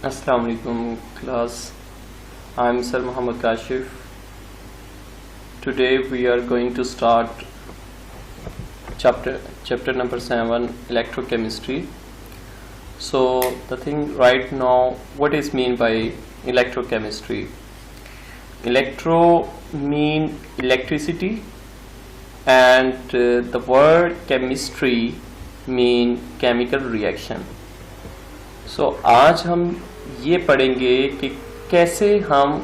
Assalamu alaikum class. I'm Sir Muhammad Kashif. Today we are going to start chapter number 7, electrochemistry. So the thing right now, what is mean by electrochemistry? Electro mean electricity, and the word chemistry mean chemical reaction. So आज हम ये पढ़ेंगे कि कैसे हम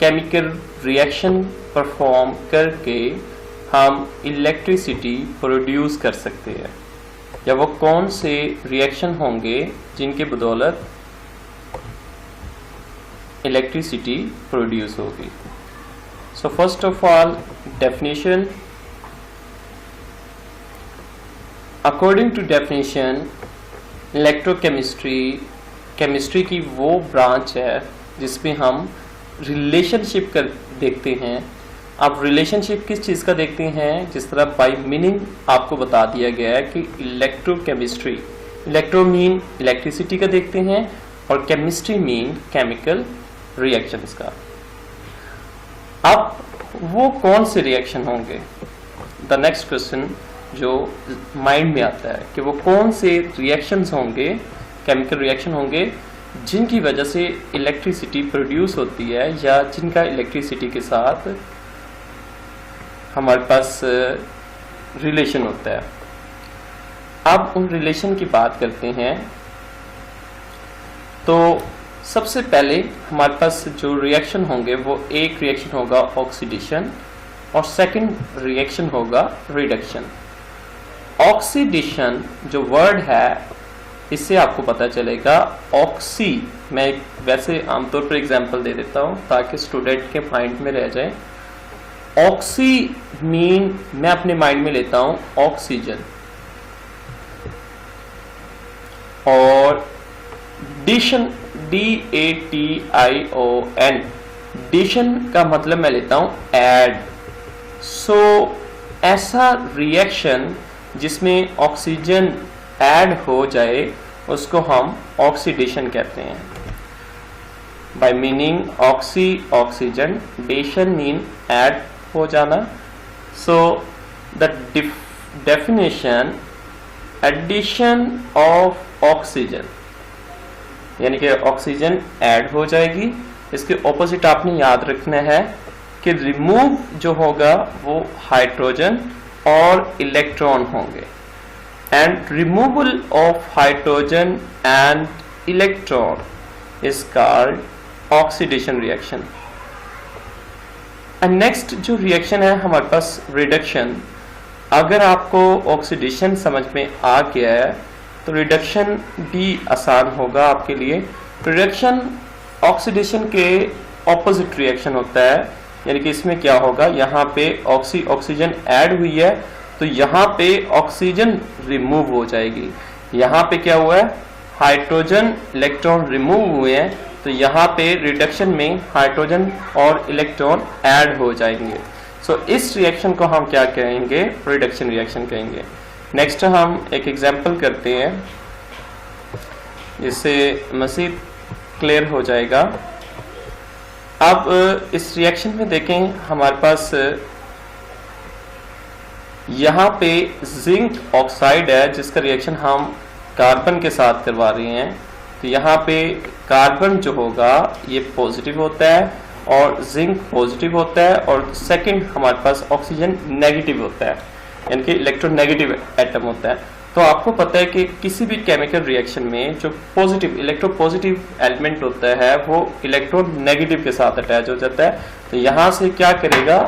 chemical reaction perform करके हम electricity produce कर सकते हैं, या वो कौन से रिएक्शन होंगे जिनके बदौलत इलेक्ट्रिसिटी प्रोड्यूस होगी. So first of all definition. According to definition, electrochemistry chemistry की वो ब्रांच है जिसमें हम रिलेशनशिप कर देखते हैं. अब रिलेशनशिप किस चीज़ का देखते हैं? जिस तरह बाय मीनिंग आपको बता दिया गया है कि इलेक्ट्रोकेमिस्ट्री, इलेक्ट्रो मीन इलेक्ट्रिसिटी का देखते हैं और केमिस्ट्री मीन केमिकल रिएक्शंस का. अब वो कौन से रिएक्शन होंगे? द नेक्स्ट क्वेश्चन जो माइंड में आता है कि वो कौन से रिएक्शंस होंगे, केमिकल रिएक्शन होंगे जिनकी वजह से इलेक्ट्रिसिटी प्रोड्यूस होती है, या जिनका इलेक्ट्रिसिटी के साथ हमारे पास रिलेशन होता है. अब उन रिलेशन की बात करते हैं. तो सबसे पहले हमारे पास जो रिएक्शन होंगे वो एक रिएक्शन होगा ऑक्सीडेशन और सेकंड रिएक्शन होगा रिडक्शन. ऑक्सीडेशन जो वर्ड है इससे आपको पता चलेगा ऑक्सी, मैं वैसे आमतौर पर एग्जांपल दे देता हूं ताकि स्टूडेंट के माइंड में रह जाए. ऑक्सी मीन मैं अपने माइंड में लेता हूं ऑक्सीजन, और डिशन DATION, डिशन का मतलब मैं लेता हूं ऐड. सो ऐसा रिएक्शन जिसमें ऑक्सीजन ऐड हो जाए उसको हम ऑक्सीडेशन कहते हैं. By meaning oxy oxygen, dation mean add हो जाना. So the definition addition of oxygen, यानी कि ऑक्सीजन ऐड हो जाएगी. इसके ऑपोजिट आपने याद रखना है कि रिमूव जो होगा वो हाइड्रोजन और इलेक्ट्रॉन होंगे. And removal of hydrogen and electron is called oxidation reaction. And next जो रिएक्शन है हमारे पास रिडक्शन. अगर आपको ऑक्सीडेशन समझ में आ गया है तो रिडक्शन भी आसान होगा आपके लिए. रिडक्शन ऑक्सीडेशन के ऑपोजिट रिएक्शन होता है, यानी कि इसमें क्या होगा, यहाँ पे ऑक्सीजन ऐड हुई है तो यहाँ पे ऑक्सीजन रिमूव हो जाएगी. यहाँ पे क्या हुआ है, हाइड्रोजन इलेक्ट्रॉन रिमूव हुए हैं तो यहाँ पे रिडक्शन में हाइड्रोजन और इलेक्ट्रॉन ऐड हो जाएंगे. सो इस रिएक्शन को हम क्या कहेंगे, रिडक्शन रिएक्शन कहेंगे. नेक्स्ट हम एक एग्जांपल करते हैं जिससे मज़ीद क्लियर हो जाएगा. अब इस रिएक्शन में देखें हमारे पास यहाँ पे जिंक ऑक्साइड है जिसका रिएक्शन हम कार्बन के साथ करवा रहे हैं. तो यहाँ पे कार्बन जो होगा ये पॉजिटिव होता है और जिंक पॉजिटिव होता है, और सेकंड हमारे पास ऑक्सीजन नेगेटिव होता है, यानी कि इलेक्ट्रोनेगेटिव एटम होता है. तो आपको पता है कि किसी भी केमिकल रिएक्शन में जो पॉजिटिव इलेक्ट्रोपॉजिटिव एलिमेंट होता है वो इलेक्ट्रॉन नेगेटिव के साथ अटैच हो जाता है. तो यहाँ से क्या करेगा,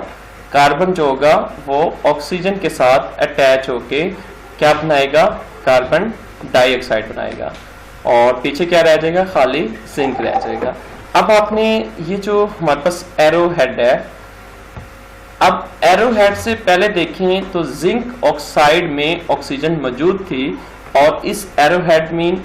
कार्बन जो होगा वो ऑक्सीजन के साथ अटैच होके क्या बनाएगा, कार्बन डाइऑक्साइड बनाएगा, और पीछे क्या रह जाएगा, खाली जिंक रह जाएगा. अब आपने ये जो हमारे पास एरो हेड है, अब एरो हेड से पहले देखें तो जिंक ऑक्साइड में ऑक्सीजन मौजूद थी, और इस एरो हेड में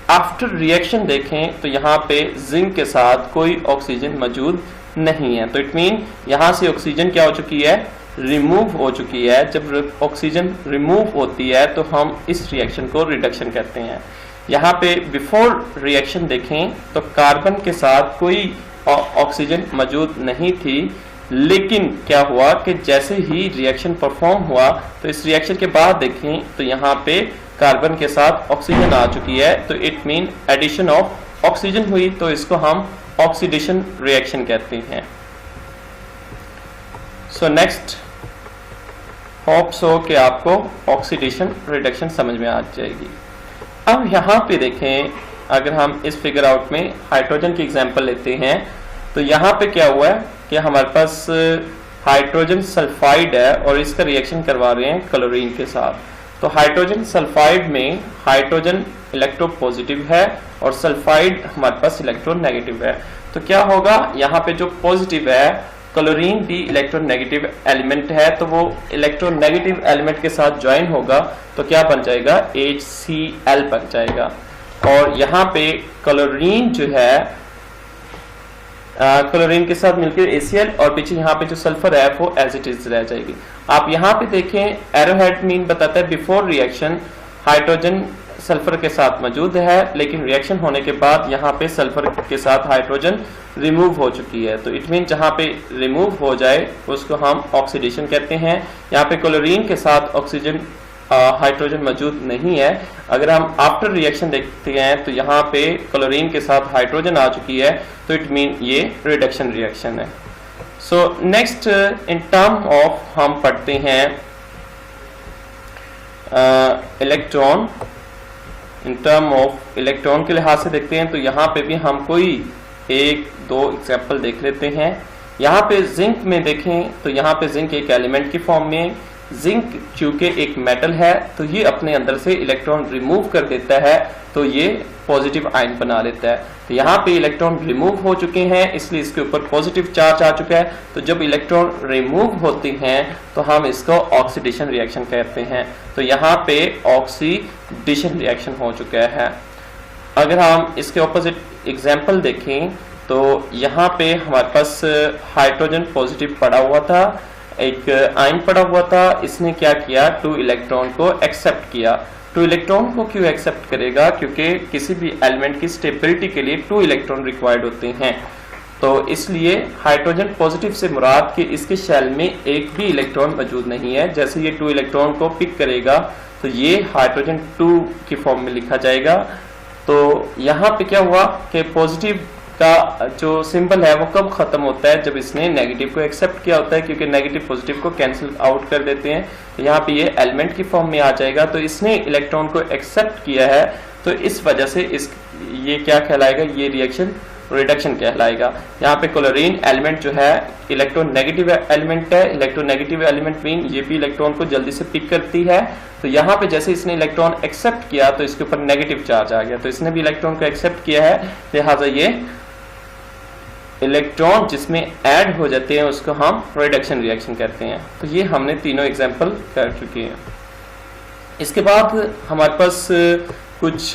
आफ्टर रिएक्शन देखें तो यहाँ पे जिंक के साथ कोई ऑक्सीजन मौजूद नहीं है. तो इट मीन यहाँ से ऑक्सीजन क्या हो चुकी है, रिमूव हो चुकी है, जब ऑक्सीजन रिमूव होती है तो हम इस रिएक्शन को रिडक्शन कहते हैं। यहाँ पे बिफोर रिएक्शन देखें तो कार्बन के साथ कोई ऑक्सीजन मौजूद नहीं थी, लेकिन क्या हुआ कि जैसे ही रिएक्शन परफॉर्म हुआ तो इस रिएक्शन के बाद देखें तो यहाँ पे कार्बन के साथ ऑक्सीजन आ चुकी है, तो it mean addition of oxygen हुई, तो इसको हम ऑक्सीडेशन रिएक्शन कहते हैं। सो नेक्स्ट, होप सो कि आपको ऑक्सीडेशन रिडक्शन समझ में आ जाएगी। अब यहाँ पे देखें, अगर हम इस फिगर आउट में हाइड्रोजन की एग्जांपल लेते हैं तो यहाँ पे क्या हुआ है कि हमारे पास हाइड्रोजन सल्फाइड है और इसका रिएक्शन करवा रहे हैं क्लोरीन के साथ। तो हाइड्रोजन सल्फाइड में हाइड्रोजन इलेक्ट्रोपॉजिटिव है और सल्फाइड हमारे पास इलेक्ट्रोनेगेटिव है। तो क्या होगा, यहाँ पे जो पॉजिटिव है, क्लोरीन भी इलेक्ट्रोनेगेटिव एलिमेंट है, तो वो इलेक्ट्रोनेगेटिव एलिमेंट के साथ ज्वाइन होगा तो क्या बन जाएगा, HCl बन जाएगा। और यहाँ पे क्लोरीन जो है क्लोरीन के साथ मिलकर ACl और पीछे यहाँ पे जो सल्फर है वो एज इट इज रह जाएगी। आप यहाँ पे देखें, एरोहेड मीन बताता है बिफोर रिएक्शन हाइड्रोजन सल्फर के साथ मौजूद है, लेकिन रिएक्शन होने के बाद यहाँ पे सल्फर के साथ हाइड्रोजन रिमूव हो चुकी है। तो इट मीन जहाँ पे रिमूव हो जाए उसको हम ऑक्सीडेशन कहते हैं। यहाँ पे क्लोरीन के साथ ऑक्सीजन हाइड्रोजन मौजूद नहीं है। अगर हम आफ्टर रिएक्शन देखते हैं तो यहाँ पे क्लोरीन के साथ हाइड्रोजन आ चुकी है, तो इट मीन ये रिडक्शन रिएक्शन है। So next, in term of हम पढ़ते हैं electron. In term of electron के लिहाज से देखते हैं तो यहाँ पे भी हम कोई एक दो एग्जाम्पल देख लेते हैं। यहाँ पे जिंक में देखें तो यहाँ पे जिंक एक एलिमेंट की फॉर्म में, जिंक चूंकि एक मेटल है तो ये अपने अंदर से इलेक्ट्रॉन रिमूव कर देता है, तो ये पॉजिटिव आयन बना लेता है। तो यहाँ पे इलेक्ट्रॉन रिमूव हो चुके हैं, इसलिए इसके ऊपर पॉजिटिव चार्ज आ चुका है। तो जब इलेक्ट्रॉन रिमूव होते हैं तो हम इसको ऑक्सीडेशन रिएक्शन कहते हैं। तो यहाँ पे ऑक्सीडेशन रिएक्शन हो चुका है। अगर हम इसके ऑपोजिट एग्जाम्पल देखें तो यहाँ पे हमारे पास हाइड्रोजन पॉजिटिव पड़ा हुआ था, एक आयन पड़ा हुआ था, इसने क्या किया, 2 इलेक्ट्रॉन को एक्सेप्ट किया। 2 इलेक्ट्रॉन को क्यों एक्सेप्ट करेगा, क्योंकि किसी भी एलिमेंट की स्टेबिलिटी के लिए 2 इलेक्ट्रॉन रिक्वायर्ड होते हैं। तो इसलिए हाइड्रोजन पॉजिटिव से मुराद कि इसके शेल में एक भी इलेक्ट्रॉन मौजूद नहीं है। जैसे ये 2 इलेक्ट्रॉन को पिक करेगा तो ये हाइड्रोजन 2 की फॉर्म में लिखा जाएगा। तो यहाँ पे क्या हुआ कि पॉजिटिव का जो सिंबल है वो कब खत्म होता है, जब इसने नेगेटिव को एक्सेप्ट किया होता है, क्योंकि नेगेटिव पॉजिटिव को कैंसिल आउट कर देते हैं। तो यहाँ पे ये एलिमेंट की फॉर्म में आ जाएगा। तो इसने इलेक्ट्रॉन को एक्सेप्ट किया है, तो इस वजह से ये क्या कहलाएगा, ये रिएक्शन रिडक्शन कहलाएगा। यहाँ पे क्लोरीन एलिमेंट जो है इलेक्ट्रोनेगेटिव एलिमेंट है। इलेक्ट्रोनेगेटिव एलिमेंट मीन ये भी इलेक्ट्रॉन को जल्दी से पिक करती है। तो यहाँ पे जैसे इसने इलेक्ट्रॉन एक्सेप्ट किया तो इसके ऊपर नेगेटिव चार्ज आ गया, तो इसने भी इलेक्ट्रॉन को एक्सेप्ट किया है, लिहाजा ये इलेक्ट्रॉन जिसमें ऐड हो जाते हैं उसको हम रिडक्शन रिएक्शन कहते हैं। तो ये हमने तीनों एग्जांपल कर चुके हैं। इसके बाद हमारे पास कुछ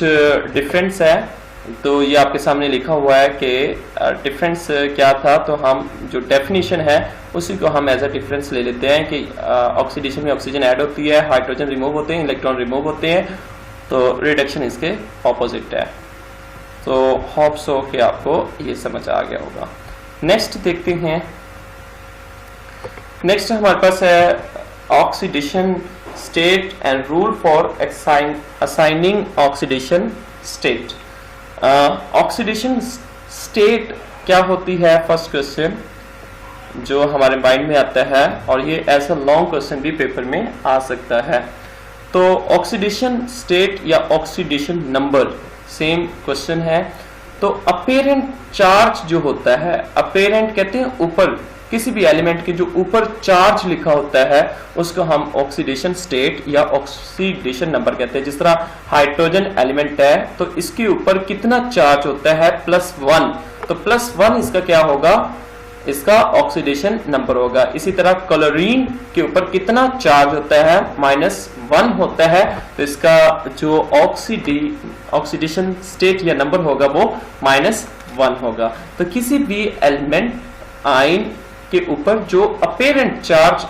डिफरेंस है, तो ये आपके सामने लिखा हुआ है कि डिफरेंस क्या था। तो हम जो डेफिनेशन है उसी को हम एज अ डिफरेंस ले लेते हैं कि ऑक्सीडेशन में ऑक्सीजन ऐड होती है, हाइड्रोजन रिमूव होते हैं, इलेक्ट्रॉन रिमूव होते हैं, तो रिडक्शन इसके ऑपोजिट है। तो होप सो कि आपको ये समझ आ गया होगा। नेक्स्ट देखते हैं। नेक्स्ट हमारे पास है oxidation state and rule for assigning oxidation state. Oxidation state क्या होती है, फर्स्ट क्वेश्चन जो हमारे माइंड में आता है, और ये ऐसा लॉन्ग क्वेश्चन भी पेपर में आ सकता है। तो ऑक्सीडेशन स्टेट या ऑक्सीडेशन नंबर सेम क्वेश्चन है। तो अपेरेंट चार्ज जो होता है, अपेरेंट कहते हैं ऊपर, किसी भी एलिमेंट के जो ऊपर चार्ज लिखा होता है उसको हम ऑक्सीडेशन स्टेट या ऑक्सीडेशन नंबर कहते हैं। जिस तरह हाइड्रोजन एलिमेंट है तो इसके ऊपर कितना चार्ज होता है, +1, तो +1 इसका क्या होगा, इसका ऑक्सीडेशन नंबर होगा। इसी तरह क्लोरीन के ऊपर कितना चार्ज होता है, -1 होता है, तो इसका जो ऑक्सीडेशन स्टेट या नंबर होगा वो -1 होगा। तो किसी भी एलिमेंट आयन के ऊपर जो अपेरेंट चार्ज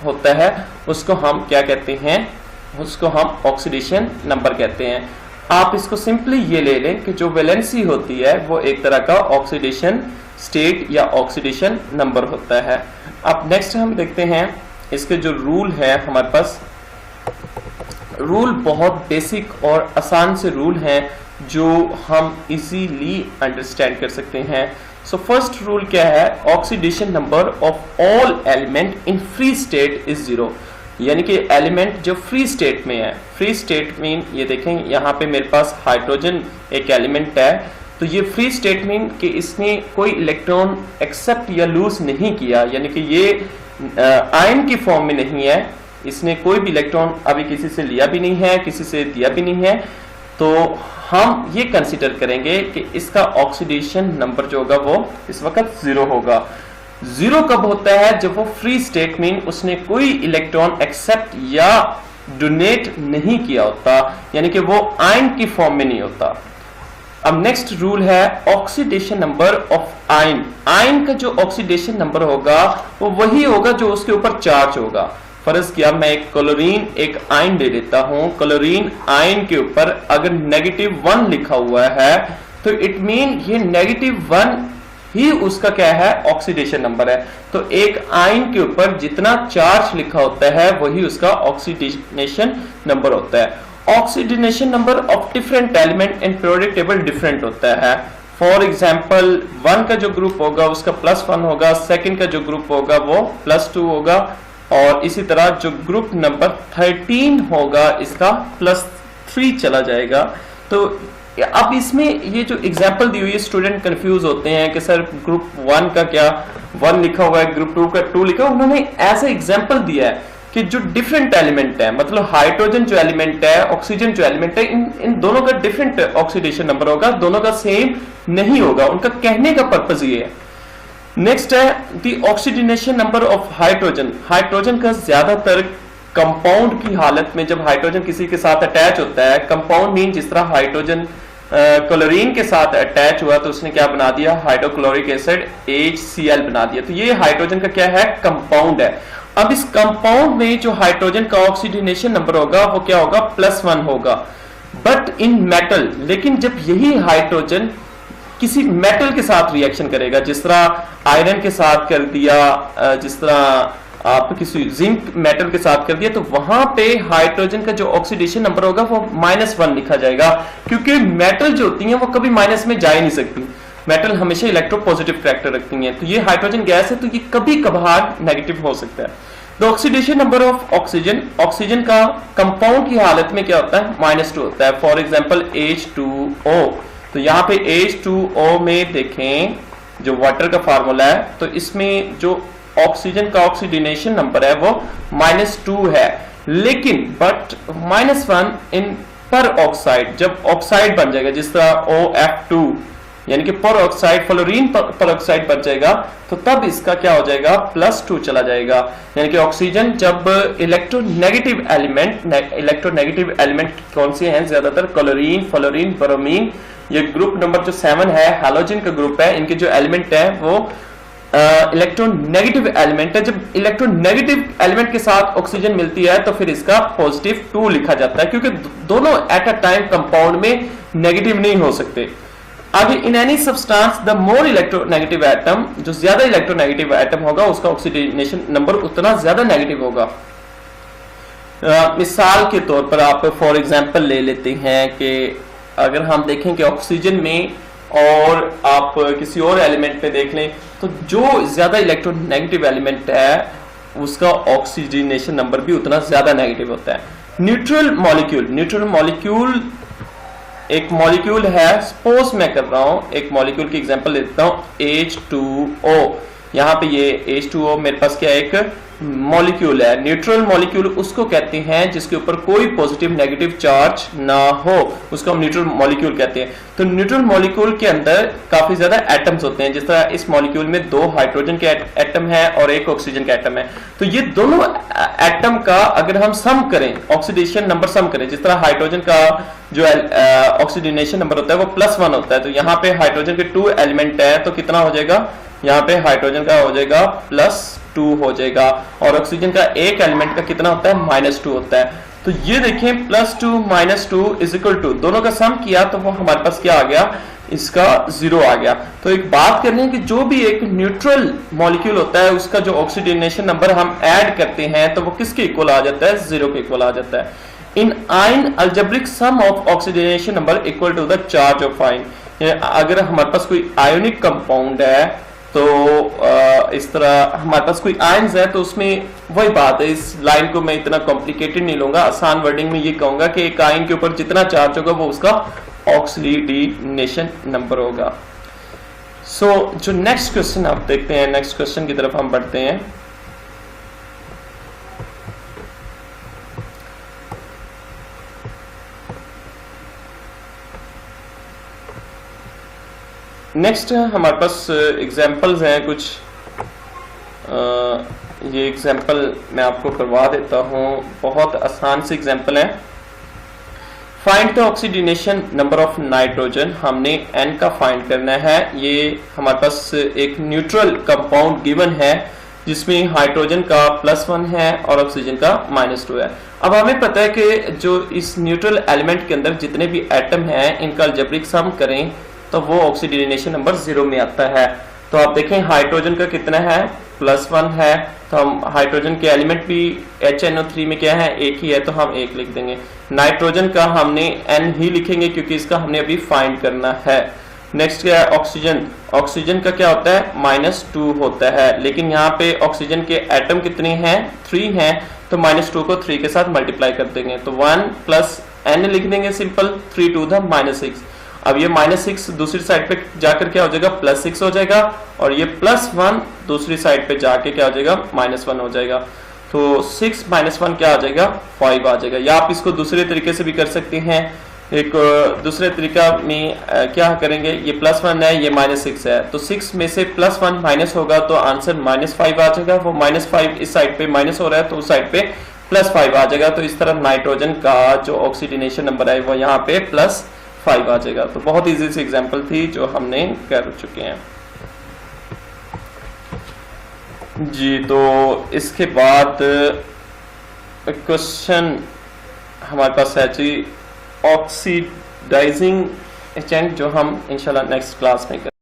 होता है उसको हम क्या कहते हैं, उसको हम ऑक्सीडेशन नंबर कहते हैं। आप इसको सिंपली ये ले लें कि जो वैलेंसी होती है वो एक तरह का ऑक्सीडेशन स्टेट या ऑक्सीडेशन नंबर होता है। अब नेक्स्ट हम देखते हैं इसके जो रूल है हमारे पास। रूल बहुत बेसिक और आसान से रूल हैं जो हम इजीली अंडरस्टैंड कर सकते हैं। सो फर्स्ट रूल क्या है, oxidation number of all element in free state is 0। यानी कि एलिमेंट जो फ्री स्टेट में है, फ्री स्टेट मीन ये देखें यहाँ पे मेरे पास हाइड्रोजन एक एलिमेंट है, तो ये फ्री स्टेट मीन कि इसने कोई इलेक्ट्रॉन एक्सेप्ट या लूज नहीं किया, यानी कि ये आयन की फॉर्म में नहीं है, इसने कोई भी इलेक्ट्रॉन अभी किसी से लिया भी नहीं है, किसी से दिया भी नहीं है, तो हम ये कंसीडर करेंगे कि इसका ऑक्सीडेशन नंबर जो होगा वो इस वक्त 0 होगा। 0 कब होता है, जब वो फ्री स्टेट मीन उसने कोई इलेक्ट्रॉन एक्सेप्ट या डोनेट नहीं किया होता, यानी कि वो आयन की फॉर्म में नहीं होता। अब नेक्स्ट रूल है oxidation number of ion. Ion का जो ऑक्सीडेशन नंबर होगा वो वही होगा जो उसके ऊपर चार्ज होगा। फर्ज किया मैं एक क्लोरीन एक आयन ले लेता हूं, क्लोरीन आयन के ऊपर अगर -1 लिखा हुआ है तो इट मीन ये -1 ही उसका क्या है, ऑक्सीडेशन नंबर है। तो एक आयन के ऊपर जितना चार्ज लिखा होता है वही उसका ऑक्सीडेशन नंबर होता है। Oxidation number of different element in periodic table different होता है। फॉर एग्जांपल 1 का जो ग्रुप होगा उसका +1 होगा, सेकंड का जो ग्रुप होगा वो +2 होगा, और इसी तरह जो ग्रुप नंबर 13 होगा इसका +3 चला जाएगा। तो अब इसमें ये जो एग्जांपल दी हुई है स्टूडेंट कंफ्यूज होते हैं कि सर ग्रुप 1 का क्या 1 लिखा हुआ है, ग्रुप 2 का 2 लिखा हुआ। उन्होंने ऐसा एग्जांपल दिया है कि जो डिफरेंट एलिमेंट है, मतलब हाइड्रोजन जो एलिमेंट है, ऑक्सीजन जो एलिमेंट है, इन दोनों का डिफरेंट ऑक्सीडेशन नंबर होगा, दोनों का सेम नहीं होगा। उनका कहने का पर्पज ये है। नेक्स्ट है the oxidation number of hydrogen. Hydrogen का ज्यादातर कंपाउंड की हालत में जब हाइड्रोजन किसी के साथ अटैच होता है, कंपाउंड मीन जिस तरह हाइड्रोजन क्लोरीन के साथ अटैच हुआ तो उसने क्या बना दिया, हाइड्रोक्लोरिक एसिड HCl बना दिया। तो ये हाइड्रोजन का क्या है, कंपाउंड है। अब इस कंपाउंड में जो हाइड्रोजन का ऑक्सीडेशन नंबर होगा वो क्या होगा, +1 होगा। बट इन मेटल, लेकिन जब यही हाइड्रोजन किसी मेटल के साथ रिएक्शन करेगा, जिस तरह आयरन के साथ कर दिया, जिस तरह आप किसी जिंक मेटल के साथ कर दिया, तो वहां पे हाइड्रोजन का जो ऑक्सीडेशन नंबर होगा वो -1 लिखा जाएगा, क्योंकि मेटल जो होती हैं वो कभी माइनस में जा ही नहीं सकती। मेटल हमेशा इलेक्ट्रोपॉजिटिव कैरेक्टर रखती हैं, तो ये हाइड्रोजन गैस है तो ये कभी कभार नेगेटिव हो सकता है। The oxidation number of oxygen, oxygen का कंपाउंड की हालत में क्या होता है, -2 होता है। फॉर एग्जाम्पल H2O, तो यहाँ पे H2O में देखें जो वाटर का फार्मूला है, तो इसमें जो ऑक्सीजन का ऑक्सीडेशन नंबर है वो -2 है, लेकिन बट -1 इन पर ऑक्साइड, जब ऑक्साइड बन जाएगा जिस तरह OF2 यानी कि पर ऑक्साइड, फ्लोरीन पर ऑक्साइड बन जाएगा, तो तब इसका क्या हो जाएगा, +2 चला जाएगा। यानी कि ऑक्सीजन जब इलेक्ट्रोनेगेटिव एलिमेंट कौन से हैं, ज्यादातर क्लोरीन, फ्लोरीन, ब्रोमीन, ये ग्रुप नंबर जो 7 है हैलोजन का ग्रुप है, इनके जो एलिमेंट है वो इलेक्ट्रोनेगेटिव एलिमेंट है। जब इलेक्ट्रोनेगेटिव एलिमेंट के साथ ऑक्सीजन मिलती है तो फिर इसका +2 लिखा जाता है, क्योंकि दोनों एट अ टाइम कंपाउंड में नेगेटिव नहीं हो सकते। आगे, in any substance the more electronegative atom, जो ज्यादा इलेक्ट्रोनेगेटिव एटम होगा उसका ऑक्सीडेशन नंबर उतना ज्यादा नेगेटिव होगा। मिसाल के तौर पर आप फॉर एग्जांपल ले लेते हैं कि अगर हम देखें कि ऑक्सीजन में और आप किसी और एलिमेंट पे देख लें, तो जो ज्यादा इलेक्ट्रोनेगेटिव एलिमेंट है उसका ऑक्सीजनेशन नंबर भी उतना ज्यादा नेगेटिव होता है। न्यूट्रल मॉलिक्यूल, न्यूट्रल मॉलिक्यूल एक मॉलिक्यूल है, सपोज मैं कर रहा हूं एक मॉलिक्यूल की एग्जांपल लेता हूं H2O। यहाँ पे ये H2O मेरे पास क्या एक मॉलिक्यूल है। न्यूट्रल मॉलिक्यूल उसको कहते हैं जिसके ऊपर कोई पॉजिटिव नेगेटिव चार्ज ना हो, उसको हम न्यूट्रल मॉलिक्यूल कहते हैं। तो न्यूट्रल मॉलिक्यूल के अंदर काफी ज्यादा एटम्स होते हैं, जिस तरह इस मॉलिक्यूल में 2 हाइड्रोजन के एटम है और 1 ऑक्सीजन का एटम है। तो ये दोनों एटम का अगर हम सम करें, ऑक्सीडेशन नंबर सम करें, जिस तरह हाइड्रोजन का जो ऑक्सीडेशन नंबर होता है वो +1 होता है, तो यहाँ पे हाइड्रोजन के 2 एलिमेंट है तो कितना हो जाएगा, यहाँ पे हाइड्रोजन का हो जाएगा -2 हो जाएगा, और ऑक्सीजन का एक एलिमेंट का कितना होता है, -2 होता है। तो ये देखें +2 -2 इज इक्वल टू, दोनों का सम किया तो वो हमारे पास क्या आ गया, इसका 0 आ गया। तो एक बात करनी है कि जो भी एक न्यूट्रल मॉलिक्यूल होता है उसका जो ऑक्सीडेशन नंबर हम ऐड करते हैं तो वो किसके इक्वल आ जाता है, 0 के इक्वल आ जाता है। In ion algebraic sum of oxidation number equal to the charge of ion. अगर हमारे पास कोई आयोनिक कंपाउंड है तो इस तरह हमारे पास कोई आयन्स है तो उसमें वही बात है, इस लाइन को मैं इतना कॉम्प्लिकेटेड नहीं लूंगा, आसान वर्डिंग में ये कहूंगा कि एक आयन के ऊपर जितना चार्ज होगा वो उसका ऑक्सीडेशन नंबर होगा। सो जो नेक्स्ट क्वेश्चन आप देखते हैं, नेक्स्ट क्वेश्चन की तरफ हम बढ़ते हैं। नेक्स्ट हमारे पास एग्जाम्पल्स हैं कुछ, ये एग्जाम्पल मैं आपको करवा देता हूं, बहुत आसान से एग्जाम्पल है। Find the oxidation number of nitrogen, हमने n का फाइंड करना है। ये हमारे पास एक न्यूट्रल कंपाउंड गिवन है जिसमें हाइड्रोजन का +1 है और ऑक्सीजन का -2 है। अब हमें पता है कि जो इस न्यूट्रल एलिमेंट के अंदर जितने भी एटम हैं इनका अलजेब्रिक सम करें तो वो ऑक्सीडेशन नंबर 0 में आता है। तो आप देखें हाइड्रोजन का कितना है, +1 है, तो हम हाइड्रोजन के एलिमेंट भी HNO3 में क्या है, एक ही है, तो हम 1 लिख देंगे। नाइट्रोजन का हमने N ही लिखेंगे क्योंकि इसका हमने अभी फाइंड करना है। नेक्स्ट क्या है, ऑक्सीजन। ऑक्सीजन का क्या होता है, -2 होता है, लेकिन यहाँ पे ऑक्सीजन के एटम कितने हैं, 3 हैं, तो -2 को 3 के साथ मल्टीप्लाई कर देंगे तो 1 + N लिख देंगे सिंपल, 3 to the -6। अब ये -6 दूसरी साइड पे जाकर क्या हो जाएगा, +6 हो जाएगा, और ये +1 दूसरी साइड पे जाके क्या हो जाएगा, -1 हो जाएगा। तो 6 - 1 क्या आ जाएगा, 5 आ जाएगा। या आप इसको दूसरे तरीके से भी कर सकते हैं। एक दूसरे तरीका में क्या करेंगे, ये +1 है, ये -6 है, तो 6 में से +1 माइनस होगा तो आंसर -5 आ जाएगा। वो -5 इस साइड पे माइनस हो रहा है तो उस साइड पे +5 आ जाएगा। तो इस तरह नाइट्रोजन का जो ऑक्सीडेशन नंबर है वो यहाँ पे +5 आ जाएगा। तो बहुत इजी सी एग्जांपल थी जो हमने कर चुके हैं जी। तो इसके बाद क्वेश्चन हमारे पास है जी ऑक्सीडाइजिंग एजेंट, जो हम इंशाल्लाह नेक्स्ट क्लास में करेंगे।